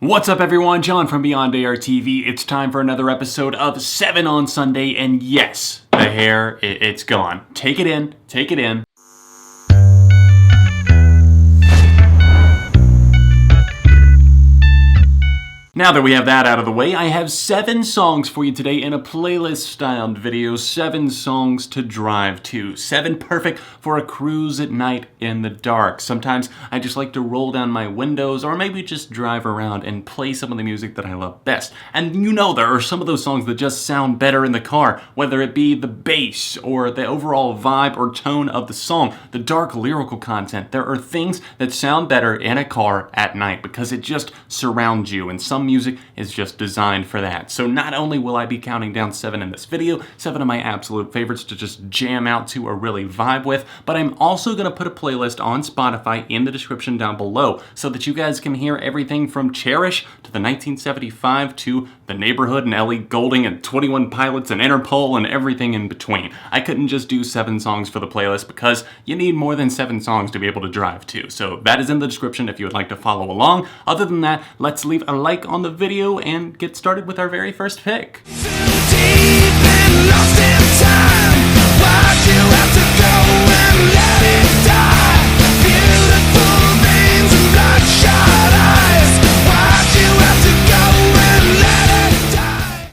What's up everyone, John from Beyond ARTV. It's time for another episode of 7 on Sunday, and yes, the hair, it's gone. Take it in, take it in. Now that we have that out of the way, I have 7 songs for you today in a playlist-styled video. 7 songs to drive to. 7 perfect for a cruise at night in the dark. Sometimes I just like to roll down my windows or maybe just drive around and play some of the music that I love best. And you know there are some of those songs that just sound better in the car, whether it be the bass or the overall vibe or tone of the song, the dark lyrical content. There are things that sound better in a car at night because it just surrounds you, and some music is just designed for that. So not only will I be counting down 7 in this video, 7 of my absolute favorites to just jam out to or really vibe with, but I'm also going to put a playlist on Spotify in the description down below so that you guys can hear everything from Cherish to the 1975 to The Neighborhood and Ellie Goulding and 21 Pilots and Interpol and everything in between. I couldn't just do 7 songs for the playlist because you need more than 7 songs to be able to drive to. So that is in the description if you would like to follow along. Other than that, let's leave a like on the video and get started with our very first pick.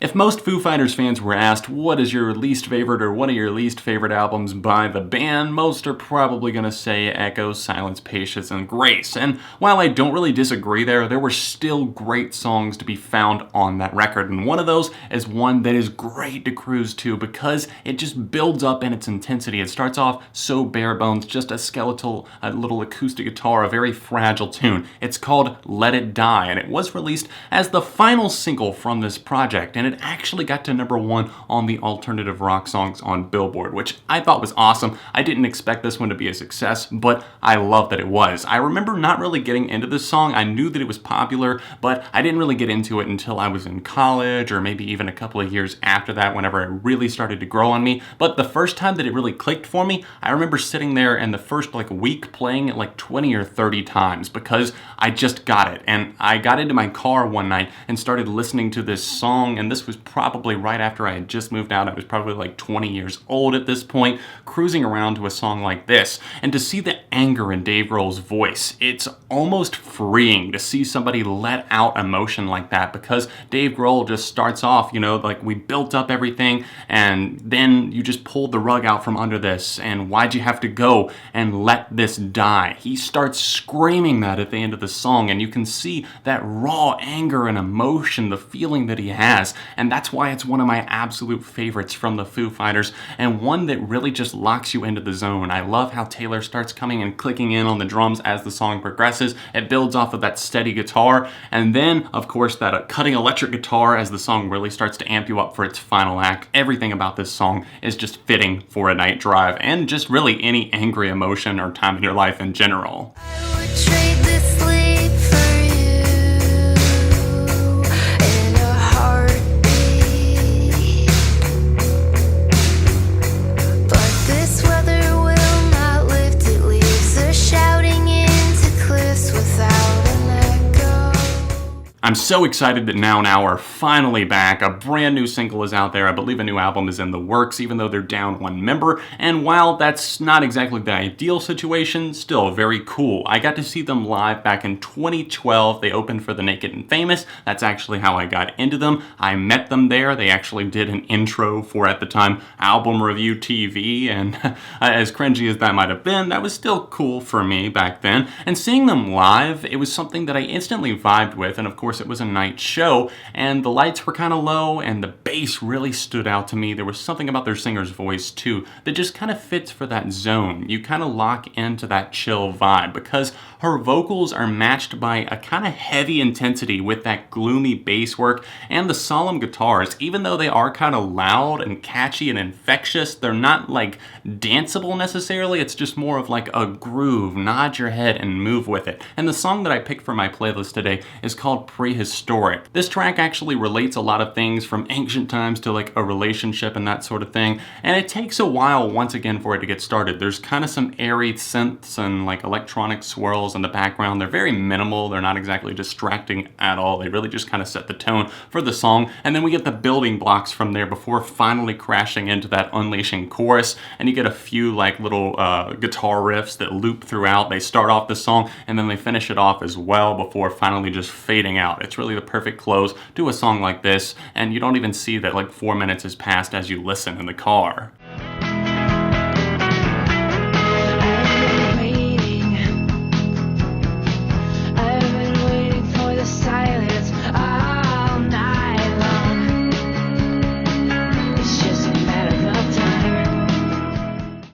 If most Foo Fighters fans were asked what is your least favorite or one of your least favorite albums by the band, most are probably going to say Echo, Silence, Patience, and Grace. And while I don't really disagree there were still great songs to be found on that record. And one of those is one that is great to cruise to because it just builds up in its intensity. It starts off so bare bones, just a skeletal, a little acoustic guitar, a very fragile tune. It's called Let It Die, and it was released as the final single from this project. And it actually got to #1 on the alternative rock songs on Billboard, which I thought was awesome. I didn't expect this one to be a success, but I love that it was. I remember not really getting into this song. I knew that it was popular, but I didn't really get into it until I was in college or maybe even a couple of years after that whenever it really started to grow on me. But the first time that it really clicked for me, I remember sitting there in the first week playing it 20 or 30 times because I just got it. And I got into my car one night and started listening to this song, and this was probably right after I had just moved out. I was probably 20 years old at this point, cruising around to a song like this. And to see the anger in Dave Grohl's voice, it's almost freeing to see somebody let out emotion like that because Dave Grohl just starts off, we built up everything and then you just pulled the rug out from under this, and why'd you have to go and let this die? He starts screaming that at the end of the song, and you can see that raw anger and emotion, the feeling that he has. And that's why it's one of my absolute favorites from the Foo Fighters, and one that really just locks you into the zone. I love how Taylor starts coming and clicking in on the drums as the song progresses. It builds off of that steady guitar, and then, of course, that cutting electric guitar as the song really starts to amp you up for its final act. Everything about this song is just fitting for a night drive, and just really any angry emotion or time in your life in general. I would trade this sleep for you in a heartbeat. But this weather will not lift, it leaves us shouting into cliffs without an echo. I'm so excited that Now are finally back. A brand new single is out there. I believe a new album is in the works, even though they're down 1 member. And while that's not exactly the ideal situation, still very cool. I got to see them live back in 2012. They opened for The Naked and Famous. That's actually how I got into them. I met them there. They actually did an intro for, at the time, Album Review TV. And as cringy as that might have been, that was still cool for me back then. And seeing them live, it was something that I instantly vibed with. And of course, it was a night show, and the lights were kind of low, and the bass really stood out to me. There was something about their singer's voice, too, that just kind of fits for that zone. You kind of lock into that chill vibe because her vocals are matched by a kind of heavy intensity with that gloomy bass work and the solemn guitars. Even though they are kind of loud and catchy and infectious, they're not danceable necessarily. It's just more of a groove. Nod your head and move with it. And the song that I picked for my playlist today is called Prehistoric. This track actually relates a lot of things from ancient times to like a relationship and that sort of thing, and it takes a while once again for it to get started. There's kind of some airy synths and like electronic swirls in the background. They're very minimal, they're not exactly distracting at all. They really just kind of set the tone for the song, and then we get the building blocks from there before finally crashing into that unleashing chorus, and you get a few like little guitar riffs that loop throughout. They start off the song and then they finish it off as well before finally just fading out. It's really the perfect close to a song like this, and you don't even see that like 4 minutes has passed as you listen in the car.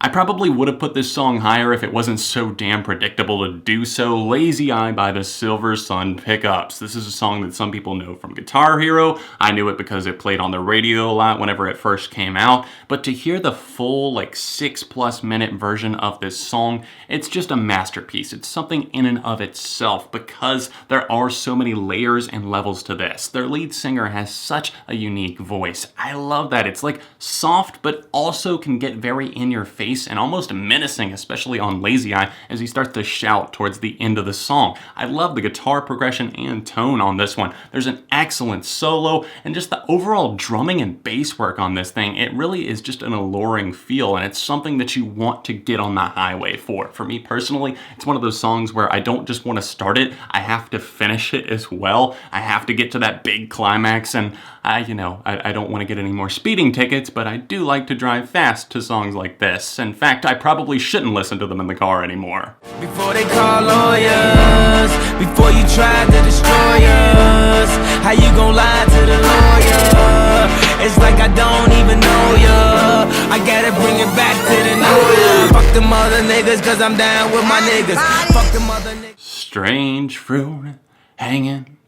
I probably would have put this song higher if it wasn't so damn predictable to do so. Lazy Eye by the SILVERSUN Pickups. This is a song that some people know from Guitar Hero. I knew it because it played on the radio a lot whenever it first came out. But to hear the full like 6+ minute version of this song, it's just a masterpiece. It's something in and of itself because there are so many layers and levels to this. Their lead singer has such a unique voice. I love that. It's like soft but also can get very in your face and almost menacing, especially on Lazy Eye, as he starts to shout towards the end of the song. I love the guitar progression and tone on this one. There's an excellent solo, and just the overall drumming and bass work on this thing, it really is just an alluring feel, and it's something that you want to get on the highway for. For me personally, it's one of those songs where I don't just want to start it, I have to finish it as well. I have to get to that big climax, and I don't want to get any more speeding tickets, but I do like to drive fast to songs like this. In fact, I probably shouldn't listen to them in the car anymore. Before they call lawyers, before you try to destroy us, how you gon' lie to the lawyer? It's like I don't even know ya. I gotta bring it back to the know ya. Fuck them other niggas, cause I'm down with my niggas. Fuck them other niggas. Strange fruit hanging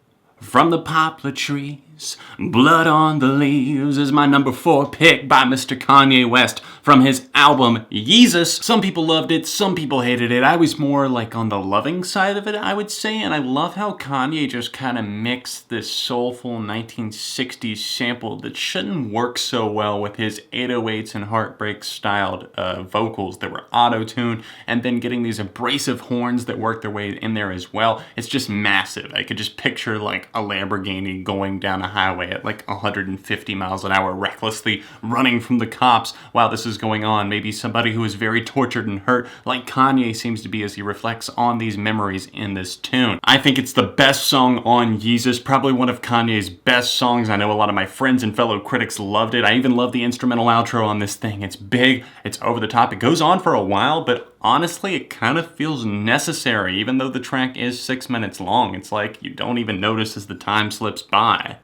from the poplar trees. Blood on the Leaves is my number 4 pick by Mr. Kanye West from his album Yeezus. Some people loved it, some people hated it. I was more like on the loving side of it, I would say, and I love how Kanye just kind of mixed this soulful 1960s sample that shouldn't work so well with his 808s and heartbreak styled vocals that were auto-tuned, and then getting these abrasive horns that work their way in there as well. It's just massive. I could just picture like a Lamborghini going down a highway at like 150 miles an hour, recklessly running from the cops while this is going on. Maybe somebody who is very tortured and hurt, like Kanye seems to be as he reflects on these memories in this tune. I think it's the best song on Yeezus, probably one of Kanye's best songs. I know a lot of my friends and fellow critics loved it. I even love the instrumental outro on this thing. It's big, it's over the top, it goes on for a while, but honestly, it kind of feels necessary, even though the track is 6 minutes long. It's like you don't even notice as the time slips by.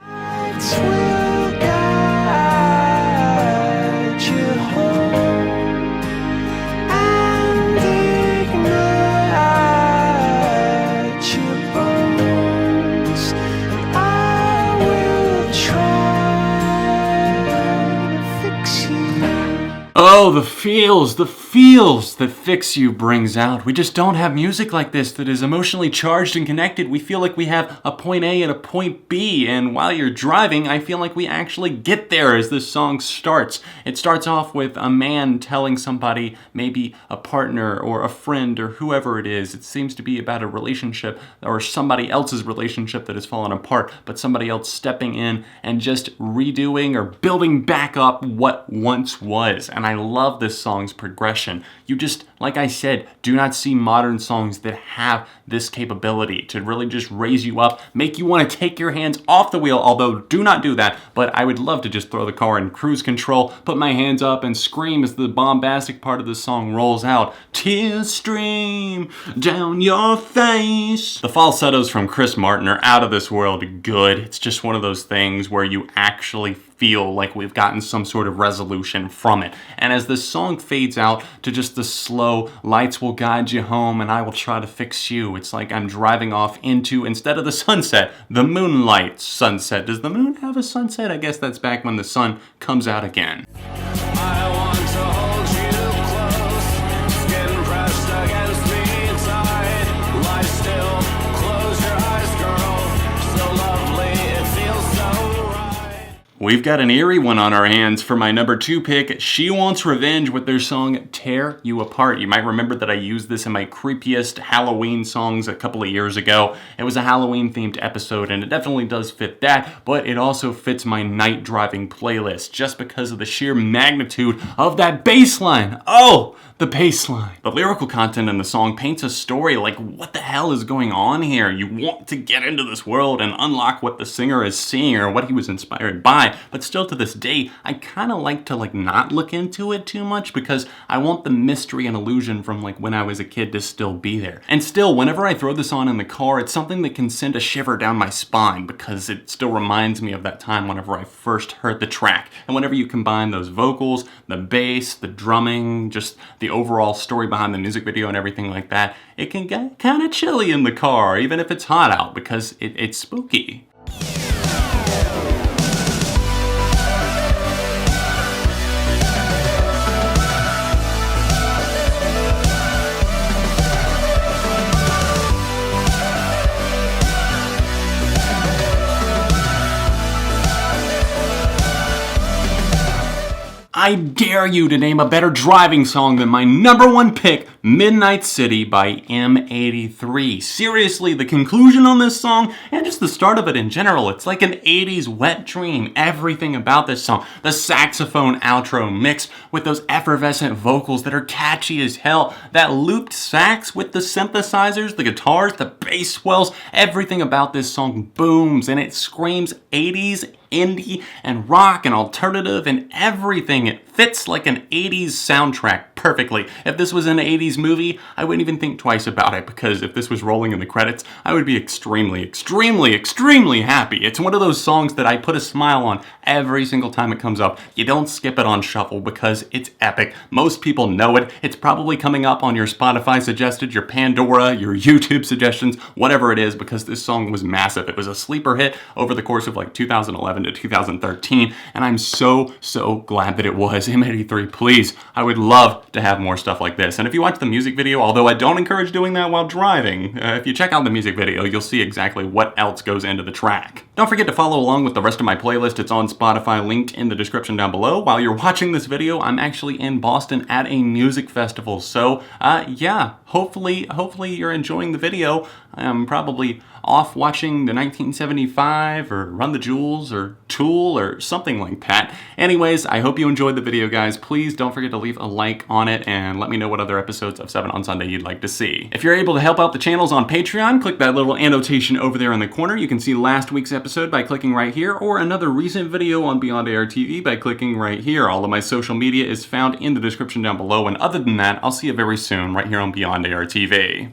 Oh, the feels that Fix You brings out. We just don't have music like this that is emotionally charged and connected. We feel like we have a point A and a point B, and while you're driving, I feel like we actually get there as this song starts. It starts off with a man telling somebody, maybe a partner or a friend or whoever it is. It seems to be about a relationship or somebody else's relationship that has fallen apart, but somebody else stepping in and just redoing or building back up what once was. And I love this song's progression. You just, like I said, do not see modern songs that have this capability to really just raise you up, make you want to take your hands off the wheel, although do not do that, but I would love to just throw the car in cruise control, put my hands up and scream as the bombastic part of the song rolls out. Tears stream down your face. The falsettos from Chris Martin are out of this world good. It's just one of those things where you actually feel like we've gotten some sort of resolution from it. And as the song fades out to just the slow lights will guide you home and I will try to fix you, it's like I'm driving off into, instead of the sunset, the moonlight sunset. Does the moon have a sunset? I guess that's back when the sun comes out again. I want to hold you close, skin pressed against me inside. Lie still, close your eyes, girl. So love We've got an eerie one on our hands for my number 2 pick, She Wants Revenge with their song Tear You Apart. You might remember that I used this in my creepiest Halloween songs a couple of years ago. It was a Halloween themed episode and it definitely does fit that, but it also fits my night driving playlist just because of the sheer magnitude of that bass line. Oh, the bass line. The lyrical content in the song paints a story like what the hell is going on here? You want to get into this world and unlock what the singer is seeing or what he was inspired by, but still to this day, I kind of like to not look into it too much because I want the mystery and illusion from when I was a kid to still be there. And still, whenever I throw this on in the car, it's something that can send a shiver down my spine because it still reminds me of that time whenever I first heard the track. And whenever you combine those vocals, the bass, the drumming, just the overall story behind the music video and everything like that, it can get kind of chilly in the car, even if it's hot out, because it's spooky. I dare you to name a better driving song than my number 1 pick, Midnight City by M83. Seriously, the conclusion on this song, and just the start of it in general, it's like an 80s wet dream. Everything about this song, the saxophone outro mixed with those effervescent vocals that are catchy as hell, that looped sax with the synthesizers, the guitars, the bass swells, everything about this song booms and it screams 80s indie and rock and alternative and everything. It fits like an 80s soundtrack perfectly. If this was an 80s movie, I wouldn't even think twice about it because if this was rolling in the credits, I would be extremely, extremely, extremely happy. It's one of those songs that I put a smile on every single time it comes up. You don't skip it on shuffle because it's epic. Most people know it. It's probably coming up on your Spotify suggested, your Pandora, your YouTube suggestions, whatever it is, because this song was massive. It was a sleeper hit over the course of 2011 to 2013, and I'm so glad that it was. M83, please. I would love to have more stuff like this. And if you watch the music video, although I don't encourage doing that while driving, if you check out the music video, you'll see exactly what else goes into the track. Don't forget to follow along with the rest of my playlist. It's on Spotify, linked in the description down below. While you're watching this video, I'm actually in Boston at a music festival. So, yeah, hopefully you're enjoying the video. I'm probably off watching the 1975 or Run the Jewels or Tool or something like that. Anyways, I hope you enjoyed the video, guys. Please don't forget to leave a like on it and let me know what other episodes of 7 on Sunday you'd like to see. If you're able to help out the channels on Patreon, click that little annotation over there in the corner. You can see last week's episode by clicking right here, or another recent video on Beyond ARTV by clicking right here. All of my social media is found in the description down below, and other than that, I'll see you very soon right here on Beyond ARTV.